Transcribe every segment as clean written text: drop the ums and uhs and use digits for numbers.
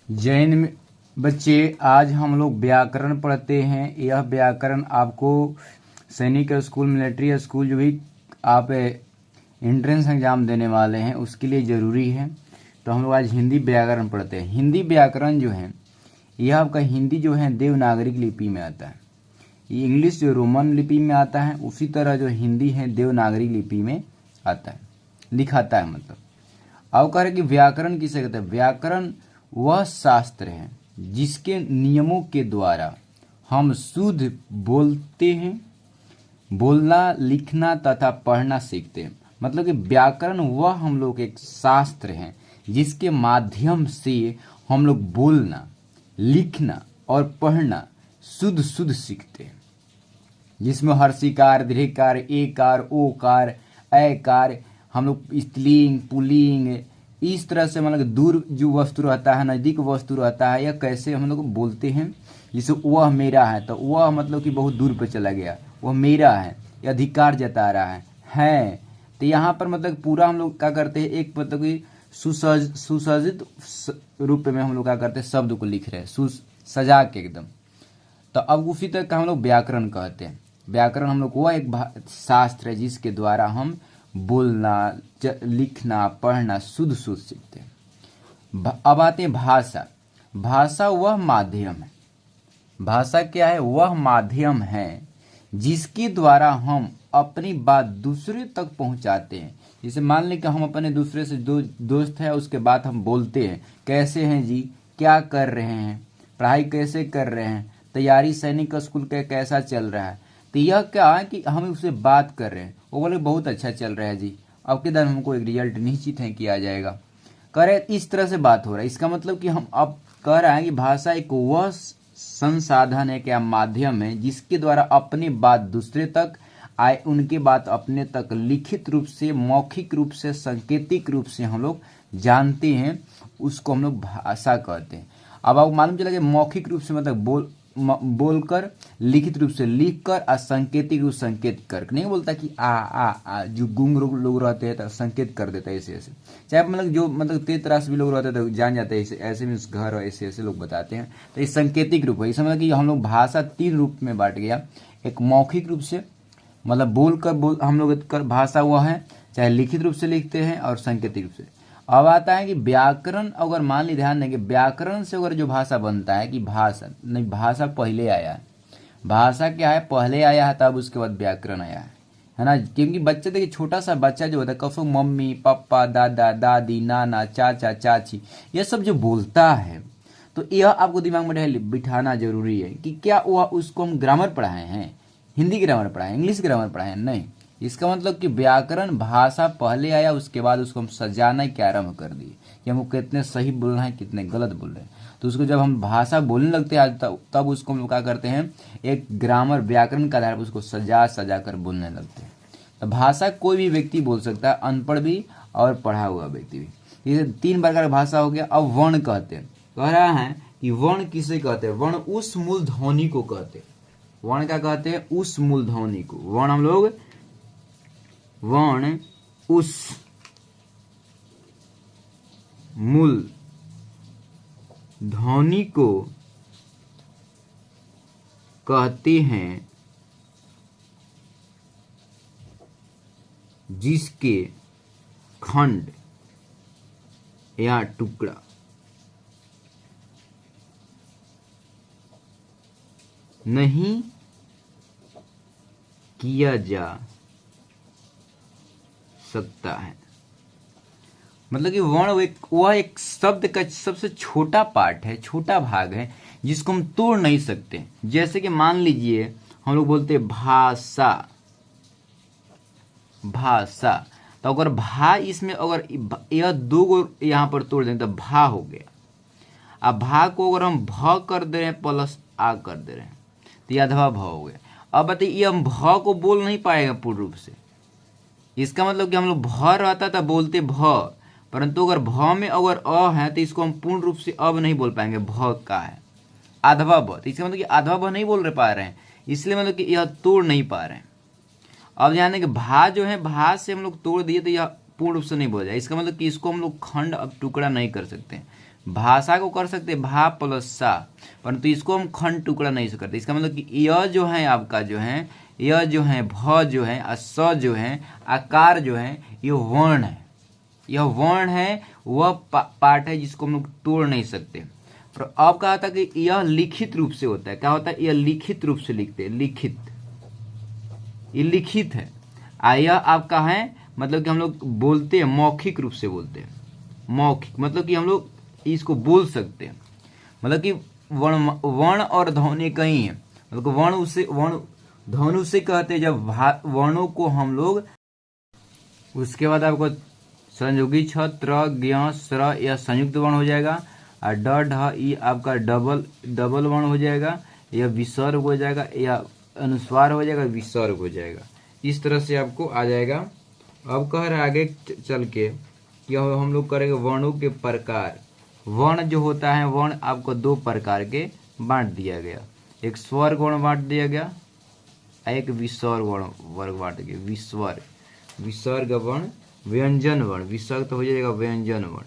जैन में बच्चे, आज हम लोग व्याकरण पढ़ते हैं। यह व्याकरण आपको सैनिक स्कूल, मिलिट्री स्कूल, जो भी आप एंट्रेंस एग्जाम देने वाले हैं उसके लिए ज़रूरी है। तो हम लोग आज हिंदी व्याकरण पढ़ते हैं। हिंदी व्याकरण जो है यह आपका हिंदी जो है देवनागरी लिपि में आता है। ये इंग्लिश जो रोमन लिपि में आता है, उसी तरह जो हिंदी है देवनागरी लिपि में आता है, लिखाता है। मतलब अब कह रहे कि व्याकरण किसे कहते हैं। व्याकरण वह शास्त्र है जिसके नियमों के द्वारा हम शुद्ध बोलते हैं, बोलना, लिखना तथा पढ़ना सीखते हैं। मतलब कि व्याकरण वह हम लोग एक शास्त्र है जिसके माध्यम से हम लोग बोलना, लिखना और पढ़ना शुद्ध शुद्ध सीखते हैं, जिसमें हर्षिकार, दीर्घकार, एकार, ओकार, ऐकार, हम लोग स्त्रीलिंग, पुल्लिंग, इस तरह से मतलब दूर जो वस्तु रहता है, नज़दीक वस्तु रहता है, या कैसे हम लोग बोलते हैं। जैसे वह मेरा है, तो वह मतलब कि बहुत दूर पे चला गया, वह मेरा है, ये अधिकार जता रहा है। तो यहाँ पर मतलब पूरा हम लोग क्या करते हैं, एक मतलब कि सुसज्जित रूप में हम लोग क्या करते हैं, शब्द को लिख रहे हैं सजा के एकदम। तो अब उसी तरह का हम लोग व्याकरण कहते हैं। व्याकरण हम लोग वह एक शास्त्र है जिसके द्वारा हम बोलना, लिखना, पढ़ना शुद्ध शुद्ध सीखते हैं। अब आते हैं भाषा। भाषा वह माध्यम है। भाषा क्या है? वह माध्यम है जिसके द्वारा हम अपनी बात दूसरे तक पहुंचाते हैं। जैसे मान लें कि हम अपने दूसरे से दोस्त है, उसके बाद हम बोलते हैं, कैसे हैं जी, क्या कर रहे हैं, पढ़ाई कैसे कर रहे हैं, तैयारी सैनिक स्कूल का कैसा चल रहा है। तो यह क्या है कि हम उससे बात कर रहे हैं, वो बोले बहुत अच्छा चल रहा है जी, अब के दिन हमको एक रिजल्ट निश्चित है कि आ जाएगा, करे इस तरह से बात हो रहा है। इसका मतलब कि हम अब कह रहे हैं कि भाषा एक वह संसाधन है, क्या माध्यम है जिसके द्वारा अपनी बात दूसरे तक आए, उनके बात अपने तक लिखित रूप से, मौखिक रूप से, सांकेतिक रूप से हम लोग जानते हैं, उसको हम लोग भाषा कहते हैं। अब आपको मालूम चला कि मौखिक रूप से मतलब बोलकर, लिखित रूप से लिखकर, और सांकेतिक रूप संकेत कर, नहीं बोलता कि आ जो गूंग लोग रहते हैं तो संकेत कर देता है ऐसे ऐसे। चाहे मतलब जो मतलब तेज तरह से भी लोग रहते हैं तो जान जाते हैं ऐसे में उस घर, ऐसे ऐसे लोग बताते हैं। तो ये सांकेतिक रूप है। इस मतलब कि हम लोग भाषा 3 रूप में बांट गया। एक मौखिक रूप से मतलब बोल हम लोग कर भाषा हुआ है, चाहे लिखित रूप से लिखते हैं, और सांकेतिक रूप से। अब आता है कि व्याकरण, अगर मान ली ध्यान देंगे, व्याकरण से अगर जो भाषा बनता है कि भाषा नहीं, भाषा पहले आया है। भाषा क्या है? पहले आया है, तब उसके बाद व्याकरण आया है ना। क्योंकि बच्चे देखिए, छोटा सा बच्चा जो होता है, कसो मम्मी, पापा, दादा, दादी, नाना, चाचा, चाची, ये सब जो बोलता है, तो यह आपको दिमाग में बिठाना जरूरी है कि क्या वह उसको हम ग्रामर पढ़ाए हैं, हिंदी ग्रामर पढ़ाए, इंग्लिश ग्रामर पढ़ाए? नहीं। इसका मतलब कि व्याकरण भाषा पहले आया, उसके बाद उसको हम सजाना के आरंभ कर दिए कि हमको कितने सही बोल रहे हैं, कितने गलत बोल रहे हैं। तो उसको जब हम भाषा बोलने लगते हैं तब उसको हम लोग क्या करते हैं, एक ग्रामर, व्याकरण के आधार पर उसको सजा कर बोलने लगते हैं। तो भाषा कोई भी व्यक्ति बोल सकता है, अनपढ़ भी और पढ़ा हुआ व्यक्ति भी। ये 3 प्रकार की भाषा हो गया। अब वर्ण कहते हैं, कह रहा है कि वर्ण किसे कहते हैं? वर्ण उस मूल ध्वनि को कहते हैं। वर्ण क्या कहते हैं? उस मूल ध्वनि को। वर्ण हम लोग वर्ण उस मूल ध्वनि को कहते हैं जिसके खंड या टुकड़ा नहीं किया जा सकता है। मतलब कि वर्ण वह एक शब्द का सबसे छोटा पार्ट है, छोटा भाग है, जिसको हम तोड़ नहीं सकते। जैसे कि मान लीजिए हम लोग बोलते हैं भाषा, भाषा, तो अगर भा, इसमें अगर यह 2 को यहाँ पर तोड़ दें तो भा हो गया। अब भा को अगर हम भ कर दे रहे हैं प्लस आ कर दे रहे हैं तो यह अधवा भ हो गया। अब बताइए, हम भ को बोल नहीं पाएगा पूर्ण रूप से। इसका मतलब कि हम लोग भ रहता था बोलते भ, परंतु अगर भ में अगर अ है तो इसको हम पूर्ण रूप से अब नहीं बोल पाएंगे, भ का है अधवा ब। तो इसका मतलब कि अधवा ब नहीं बोल पा रहे हैं, इसलिए मतलब कि यह तोड़ नहीं पा रहे हैं। अब ध्यान दें कि भा जो है, भा से हम लोग तोड़ दिए तो यह पूर्ण रूप से नहीं बोला जाए। इसका मतलब कि इसको हम लोग खंड अब टुकड़ा नहीं कर सकते। भाषा को कर सकते भा प्लस सा, परंतु इसको हम खंड टुकड़ा नहीं करते। इसका मतलब कि यह जो है आपका जो है, यह जो है भ जो है और स जो है, आकार जो है, ये वर्ण है। यह वर्ण है, वह पार्ट है जिसको हम लोग तोड़ नहीं सकते। पर अब कहा था कि यह लिखित रूप से होता है। क्या होता है? यह लिखित रूप से लिखते हैं, लिखित, ये लिखित है। यह आपका है मतलब कि हम लोग बोलते हैं, मौखिक रूप से बोलते हैं। मौखिक मतलब कि हम लोग इसको बोल सकते हैं, मतलब कि वर्ण और ध्वनि कहीं है, मतलब वर्ण ध्वनि से कहते हैं जब वर्णों को हम लोग। उसके बाद आपको संयोगी छ त्र ज्ञ स्र यह संयुक्त वर्ण हो जाएगा, और ड ढ ई आपका डबल वर्ण हो जाएगा, यह विसर्ग हो जाएगा, या अनुस्वार हो जाएगा, विसर्ग हो जाएगा। इस तरह से आपको आ जाएगा। अब कह रहे आगे चल के कि हम लोग करेंगे वर्णों के प्रकार। वर्ण जो होता है, वर्ण आपको दो प्रकार के बांट दिया गया। एक स्वर्ग वर्ण बांट दिया गया, एक विसर्ग वर्ग बांट दिया। विसर्ग वर्ण, व्यंजन वर्ण। विसर्ग तो हो जाएगा व्यंजन वर्ण।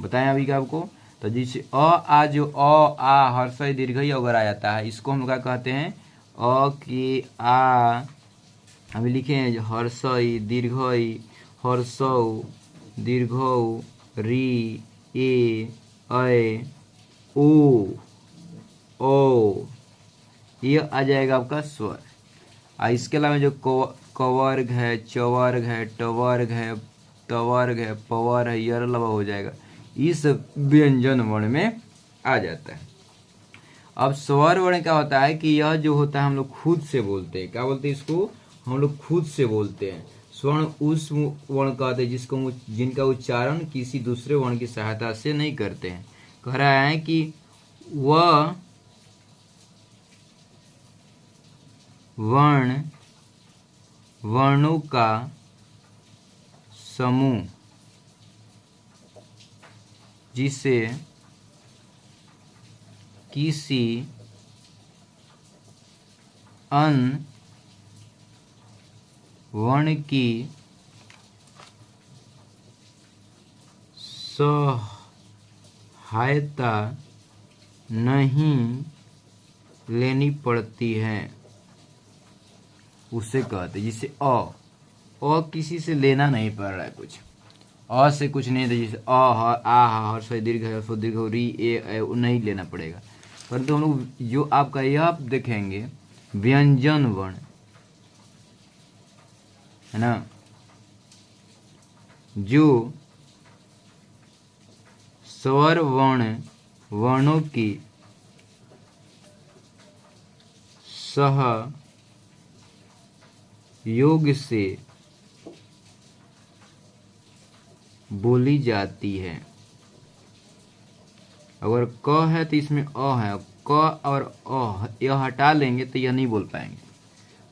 बताएं अभी का आपको। तो जिसे आ जो आ हर्षई दीर्घई अगर आ जाता है, इसको हम लोग क्या कहते हैं? के आ अभी लिखे हैं हर्षई दीर्घई, हर्षौ दीर्घौ, री ए ओ ये आ जाएगा आपका स्वर। इसके अलावा जो कवर्ग है, चवर्ग है, टवर्ग है, तवर्ग है, पवर है, यर लवा हो जाएगा। इस व्यंजन वर्ण में आ जाता है। अब स्वर वर्ण क्या होता है कि यह जो होता है हम लोग खुद से बोलते हैं। क्या बोलते हैं इसको? हम लोग खुद से बोलते हैं। स्वर्ण उस वर्ण कहते हैं जिनका उच्चारण किसी दूसरे वर्ण की सहायता से नहीं करते हैं। कह रहा है कि वह वर्णों का समूह जिसे किसी अन्य वर्ण की सहायता नहीं लेनी पड़ती है, उसे कहते। जिसे किसी से लेना नहीं पड़ रहा है, कुछ से कुछ नहीं। जैसे आ हर्ष दीर्घ दीर्घ री ए नहीं लेना पड़ेगा। परंतु हम लोग जो आपका यह देखेंगे व्यंजन वर्ण है ना, जो स्वर वर्णों की सहयोग से बोली जाती है। अगर क है तो इसमें अ है, क और अ यह हटा लेंगे तो यह नहीं बोल पाएंगे।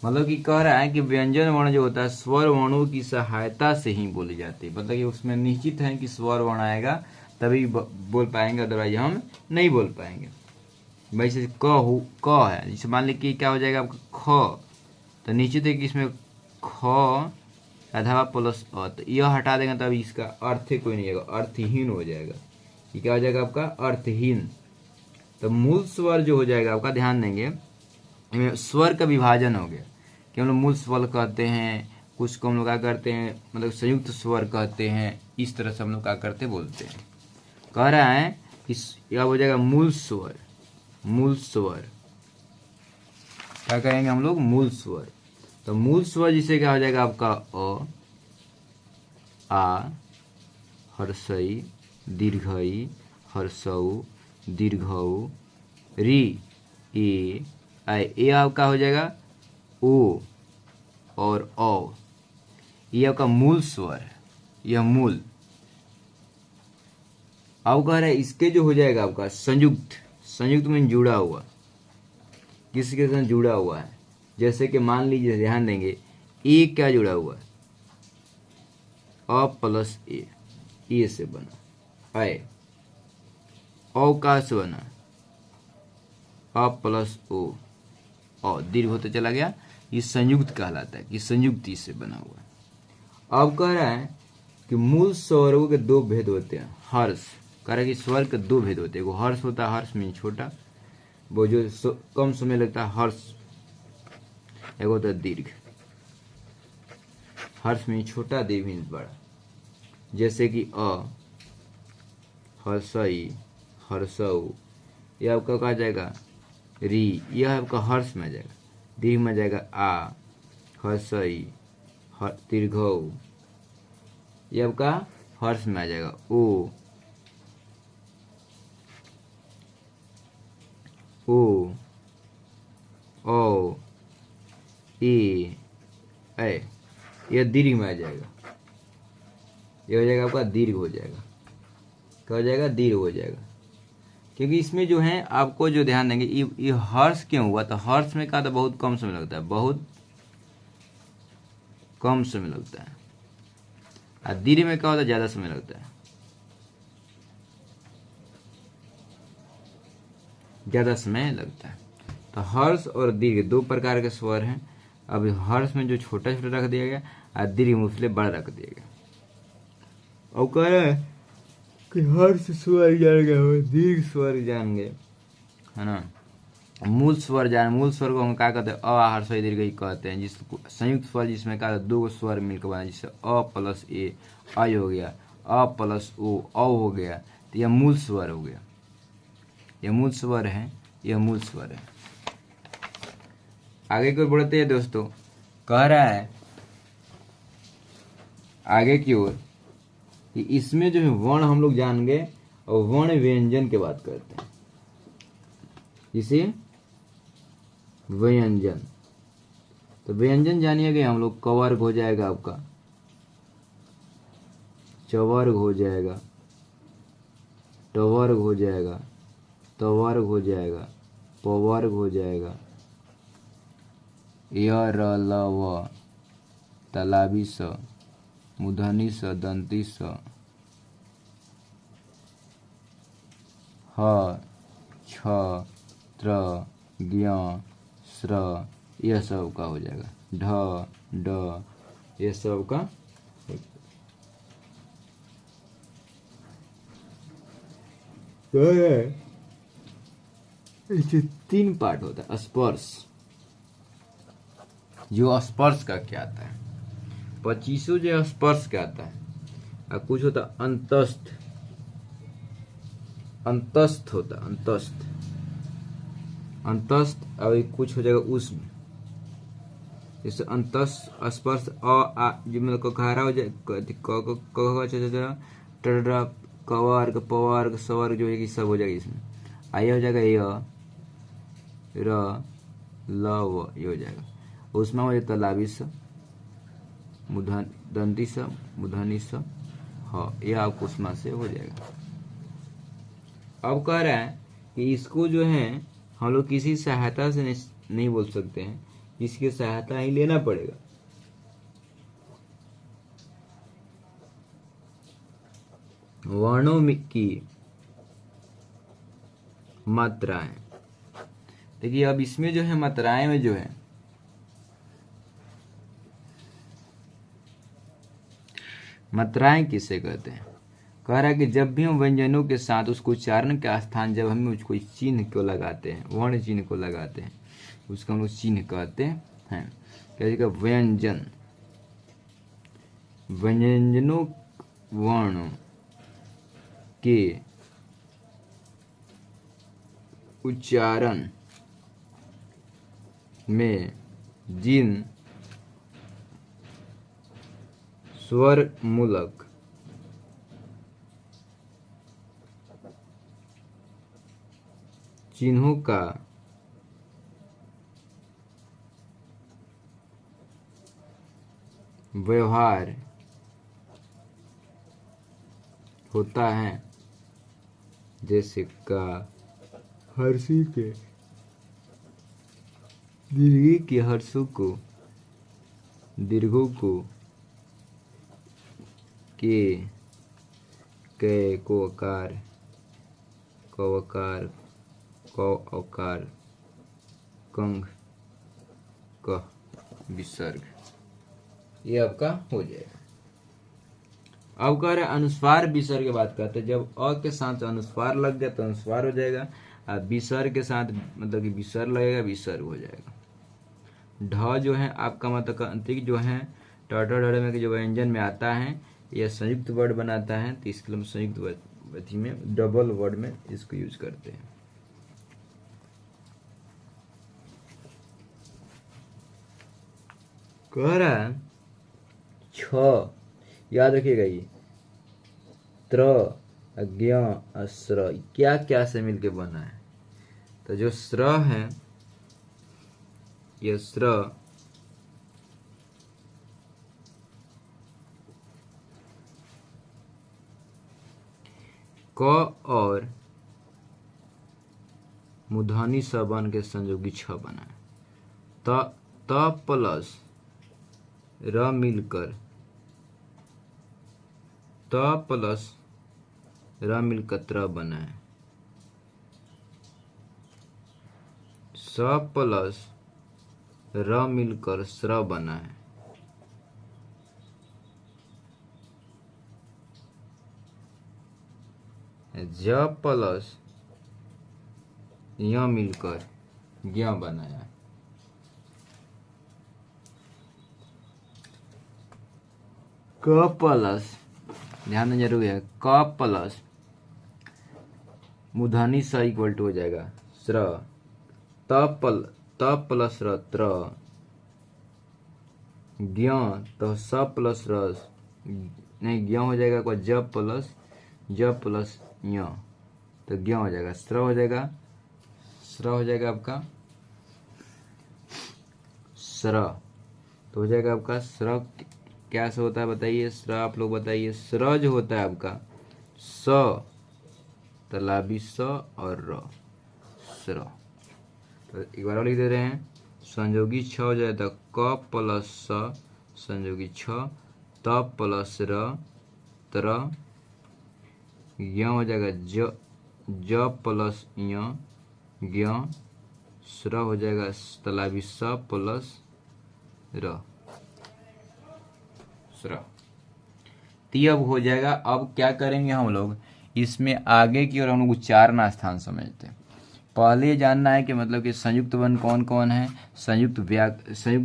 मतलब कि कह रहा है कि व्यंजन वर्ण जो होता है स्वर वर्णों की सहायता से ही बोली जाती है। मतलब कि उसमें निश्चित है कि स्वर वर्ण आएगा तभी बोल पाएंगे, अदरवाइज हम नहीं बोल पाएंगे। वैसे क है, जैसे मान लीजिए कि क्या हो जाएगा आपका ख, तो निश्चित है कि इसमें ख अथवा प्लस अ, तो यह हटा देंगे तब इसका अर्थ कोई नहीं आएगा, अर्थहीन हो जाएगा। ये क्या हो जाएगा आपका? अर्थहीन। तो मूल स्वर जो हो जाएगा आपका, ध्यान देंगे स्वर का विभाजन हो गया कि हम लोग मूल स्वर कहते हैं, कुछ को हम लोग क्या करते हैं मतलब संयुक्त स्वर कहते हैं। इस तरह से हम लोग क्या करते बोलते हैं। कह रहा है कि यह हो जाएगा मूल स्वर। मूल स्वर क्या कहेंगे हम लोग? मूल स्वर। तो मूल स्वर जिसे क्या हो जाएगा आपका आ हर्षई दीर्घई हर्षौ दीर्घौ री ए ये आपका हो जाएगा ओ और औ। ये आपका मूल स्वर है, यह मूल। अब कह रहा है इसके जो हो जाएगा आपका संयुक्त में जुड़ा हुआ, किसी के साथ जुड़ा हुआ है। जैसे कि मान लीजिए, ध्यान देंगे ए क्या जुड़ा हुआ है? अ प्लस ए से बना। औ का से बना? अ प्लस ओ, दीर्घ होता चला गया। ये संयुक्त कहलाता है कि संयुक्ति से बना हुआ है। अब कह रहा है कि मूल स्वरों के दो भेद होते हैं। हर्ष कह रहा है कि स्वर के दो भेद होते हैं। वो हर्ष होता है, हर्ष मीन छोटा, वो जो कम समय लगता है हर्ष। एक होता है दीर्घ, हर्ष मीन छोटा, दीर्घ मीन बड़ा। जैसे कि हर्षई, हर्षऊ, यह आपका कहा जाएगा री, यह आपका हर्ष में आ जाएगा। दीर्घ में जाएगा आ, हर्षई, दीर्घऊ, यह आपका हर्ष में आ जाएगा ओ, ओ ए, यह दीर्घ में आ जाएगा। यह हो जाएगा आपका दीर्घ हो जाएगा। क्या हो जाएगा? दीर्घ हो जाएगा। क्योंकि इसमें जो है आपको जो ध्यान देंगे, ये हर्ष क्यों हुआ? तो हर्ष में का तो बहुत कम समय लगता है, बहुत कम समय लगता है। और दीर्घ में क्या होता है? ज्यादा समय लगता है, ज्यादा समय लगता है। तो हर्ष और दीर्घ दो प्रकार के स्वर हैं। अब हर्ष में जो छोटा छोटा रख दिया गया और दीर्घ में उससे बड़ा रख दिया गया। और कह रहे हैं कि हर्ष स्वर जान गए, दीर्घ स्वर जान गए, है ना। मूल स्वर जान, मूल स्वर को हम क्या कहते हैं? अ हर्ष दीर्घ ही कहते हैं। जिसको संयुक्त स्वर जिसमें क्या दो स्वर मिलकर बना, जिससे अ प्लस ए आई हो गया, अ प्लस ओ हो गया, तो यह मूल स्वर हो गया। यह मूल स्वर है, यह मूल स्वर है। आगे की ओर बढ़ते हैं दोस्तों। कह रहा है आगे की ओर कि इसमें जो है वर्ण हम लोग जान गए, और वर्ण व्यंजन की बात करते हैं। इसे व्यंजन, तो व्यंजन जानिए गए हम लोग। कवर्ग हो जाएगा आपका, चवर्ग हो जाएगा, टवर्ग हो जाएगा, तवर्ग हो जाएगा, पवर्ग हो जाएगा, य र ल व, तालाबी स, मूर्धनी स, दंती स, ह, छ, त्र, ज्ञ, स्र, यह सब का हो जाएगा। ढ, ड, यह सब का इसके तीन पार्ट होता है। स्पर्श, जो स्पर्श का क्या आता है, 25 जो स्पर्श का आता है। और कुछ होता है अंतस्थ, अंतस्थ होता है, अंतस्थ, अंतस्थ। और कुछ हो जाएगा उसमें, जैसे अंतस्थ स्पर्श आ जो मतलब कखारा हो जाए, कवर्ग, पवर्ग, स्वर्ग जो है कि सब हो जाएगा इसमें। आया हो जाएगा य, र, ल, व, ये हो जाएगा। उसमें हो जाता तालाबी स, दंती स, मूर्धनी स, ह, यह आपको उसमें से हो जाएगा। अब कह रहा है कि इसको जो है हम लोग किसी सहायता से नहीं बोल सकते हैं, इसकी सहायता ही लेना पड़ेगा। वर्णों की मात्राएं, देखिए अब इसमें जो है मात्राएं में जो है मात्राएं किसे कहते हैं? कह रहा है कि जब भी हम व्यंजनों के साथ उसको उच्चारण का स्थान, जब हम उसको चिन्ह को लगाते हैं, वर्ण चिन्ह को लगाते हैं, उसको हम लोग चिन्ह कहते हैं। क्या व्यंजन, व्यंजनों वर्णों के उच्चारण में जिन स्वर मूलक चिन्हों का व्यवहार होता है, जैसे का, हर्षी के, दीर्घी के हर्षों को, दीर्घों को, के को आकार, कवकार, क औकार, कंग क विसर्ग, ये आपका हो जाएगा। अब कह रहे हैं अनुस्वार विसर्ग की बात करते हैं। जब अ के साथ अनुस्वार लग गया तो अनुस्वार हो जाएगा, और विसर्ग के साथ मतलब कि विसर्ग लगेगा, विसर्ग हो जाएगा। ढ जो है आपका मतलब अंतिक जो है ढ में जो व्यंजन में आता है, यह संयुक्त वर्ड बनाता है, तो इसके लिए हम संयुक्त वर्ड में डबल वर्ड में इसको यूज करते हैं। कह रहा है छ, याद रखिएगा ये त्र ज्ञ स्र क्या क्या से मिलके बना है। तो जो स्र है ये स्र क और मूर्धनी स बन के संयोगी छ बना है। त प्लस र मिलकर त प्लस र मिलकर त्र बना है। स प्लस र मिलकर स्र बना है। ज प्लस य मिलकर ज्ञ बनाया। क प्लस, ध्यान देना जरूरी है, क प्लस मूर्धनी स इक्वल टू हो जाएगा स्र, त प्लस र त्र, ज्ञ तो स प्लस र नहीं ज्ञ हो जाएगा, ज प्लस य तो ज्ञ हो जाएगा, स्र हो जाएगा, स्र हो जाएगा आपका स्र, तो हो जाएगा आपका स्र। क्या से होता है बताइए, स्र आप लोग बताइए। स्र जो होता है आपका स तलाबी स और र, स्र। तो एक बार और लिख दे रहे हैं, संयोगी छ हो जाए तो क प्लस स संयोगी छ, त प्लस र त्र, ज्ञ हो जाएगा ज प्लस य ज्ञ, स्र हो जाएगा तलाबी स प्लस र स्र। अब हो जाएगा। अब क्या करेंगे हम लोग, इसमें आगे की ओर हम लोग उच्चारण स्थान समझते हैं। पहले जानना है कि मतलब कि संयुक्त वर्ण कौन कौन है, संयुक्त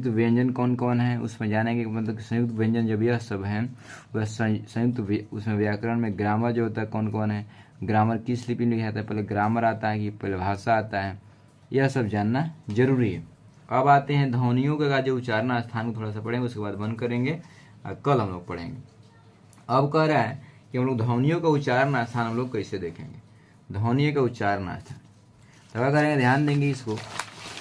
व्यंजन कौन कौन है, उसमें जानेंगे मतलब कि संयुक्त व्यंजन जब यह सब है वह संयुक्त उसमें व्याकरण में ग्रामर जो होता है कौन कौन है, ग्रामर किस लिपि में लिखा जाता है, पहले ग्रामर आता है कि पहले भाषा आता है, यह सब जानना जरूरी है। अब आते हैं ध्वनियों का जो उच्चारण स्थान को थोड़ा सा पढ़ेंगे, उसके बाद बंद करेंगे और कल हम लोग पढ़ेंगे। अब कह रहा है कि हम लोग ध्वनियों का उच्चारण स्थान हम लोग कैसे देखेंगे। ध्वनियों का उच्चारण स्थान तो क्या करेंगे, ध्यान देंगे इसको,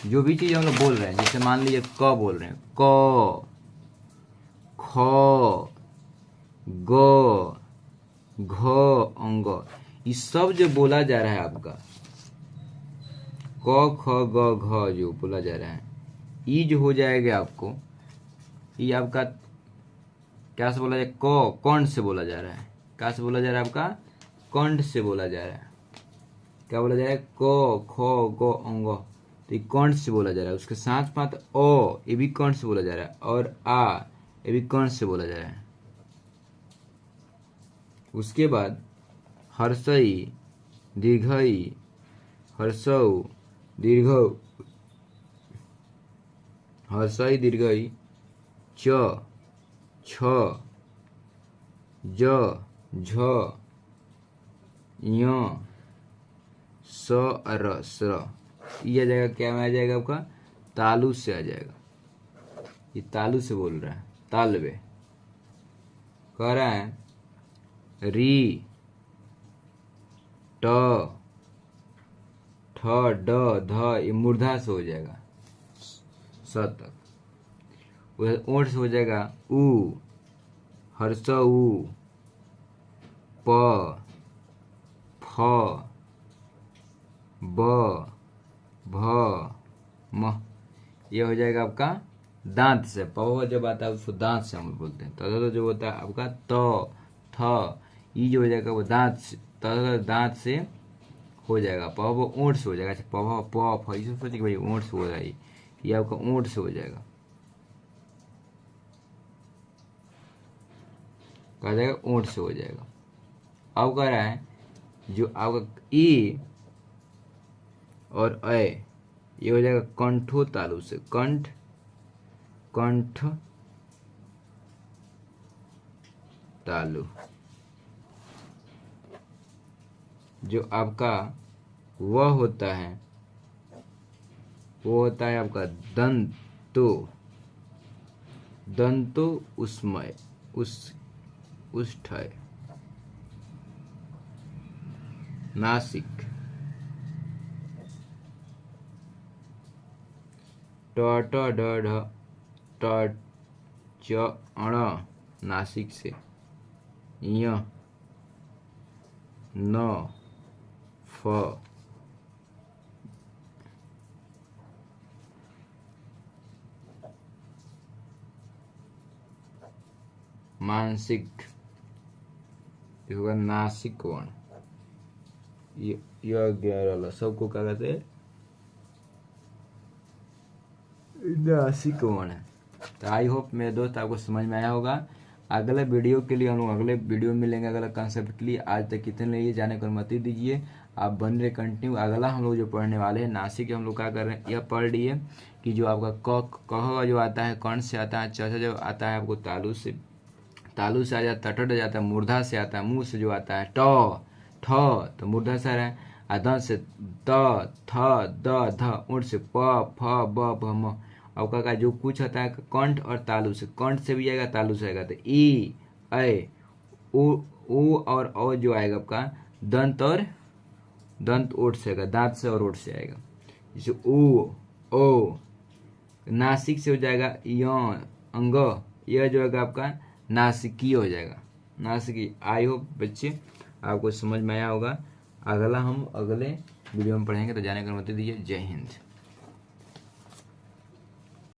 जो भी चीज़ हम लोग बोल रहे हैं, जैसे मान लीजिए क बोल रहे हैं, क ख ग घ अंग, ये सब जो बोला जा रहा है आपका क ख ग घ जो बोला जा रहा है, ये जो हो जाएगा आपको, ये आपका क्या से बोला जाए, कंठ से बोला जा रहा है। क्या से बोला जा रहा है आपका, कंठ से बोला जा रहा है। क्या बोला जा रहा है, क ख ग अंग, तो ये कंठ से बोला जा रहा है। उसके साथ साथ ओ ये भी कंठ से बोला जा रहा है, और आ ये भी कंठ से बोला जा रहा है। उसके बाद हर्षई दीर्घई, हर्षौ दीर्घौ, हर्षई दीर्घई, च छ ज झ य स र स्र, ये आ जाएगा, क्या में आ जाएगा आपका, तालु से आ जाएगा। ये तालु से बोल रहा है, तालबे। कह रहा है री ट ठ ड ध, ये मूर्धा से हो जाएगा स तक। ओठ से हो जाएगा उ, हर्ष उ, प फ ब भ म, ये हो जाएगा आपका दांत से। प जब आता है उसको दांत से हम बोलते हैं। तो जो होता है आपका त थ, ये जो हो जाएगा वो दांत से, दांत से हो जाएगा। प वो ओंठ से हो जाएगा। अच्छा प प फ, इसे सोचिए कि भाई ओंठ से हो रहा है, ये आपका ओंठ से हो जाएगा। कहा जाएगा ऊंट से हो जाएगा। अब कह रहा है जो आपका ई और ए ये हो जाएगा कंठो तालु से, कंठ तालु। जो आपका वह होता है वो होता है आपका दंतो उसमय उष्ठय नासिक। ट ड ढ ट च अण नासिक से, य न फ मानसिक होगा नासिक वर्ण। यह 11 सबको क्या कहते हैं नासिक वर्ण है। तो आई होप मेरे दोस्त आपको समझ में आया होगा। अगले वीडियो के लिए हम लोग अगले वीडियो में मिलेंगे अगला कंसेप्ट के लिए। आज तक कितने लिए जाने को अनुमति दीजिए, आप बन रहे कंटिन्यू। अगला हम लोग जो पढ़ने वाले हैं नासिक हम लोग क्या कर रहे हैं, यह पढ़ लिए कि जो आपका कह जो आता है कर्ण से आता है, च जो आता है आपको तालु से आ जाता है, टट जाता है मूर्धा से आता है, मुंह से जो आता है ठ तो मूर्धा से आ रहा है, द से त थ द ध, ऊँट से प फ ब भ म। अब का जो कुछ होता है कंठ और तालु से, कंठ से भी आएगा तालु से आएगा, तो ई ऐ उ और औ जो आएगा आपका दंत ओठ से आएगा, दांत से और ओठ से आएगा। जैसे ओ नासिक से हो जाएगा य अंग, यह जो आएगा आपका नासिकी हो जाएगा, नासिकी। आई होप बच्चे आपको समझ में आया होगा। अगला हम अगले वीडियो में पढ़ेंगे, तो जाने की अनुमति दीजिए। जय हिंद।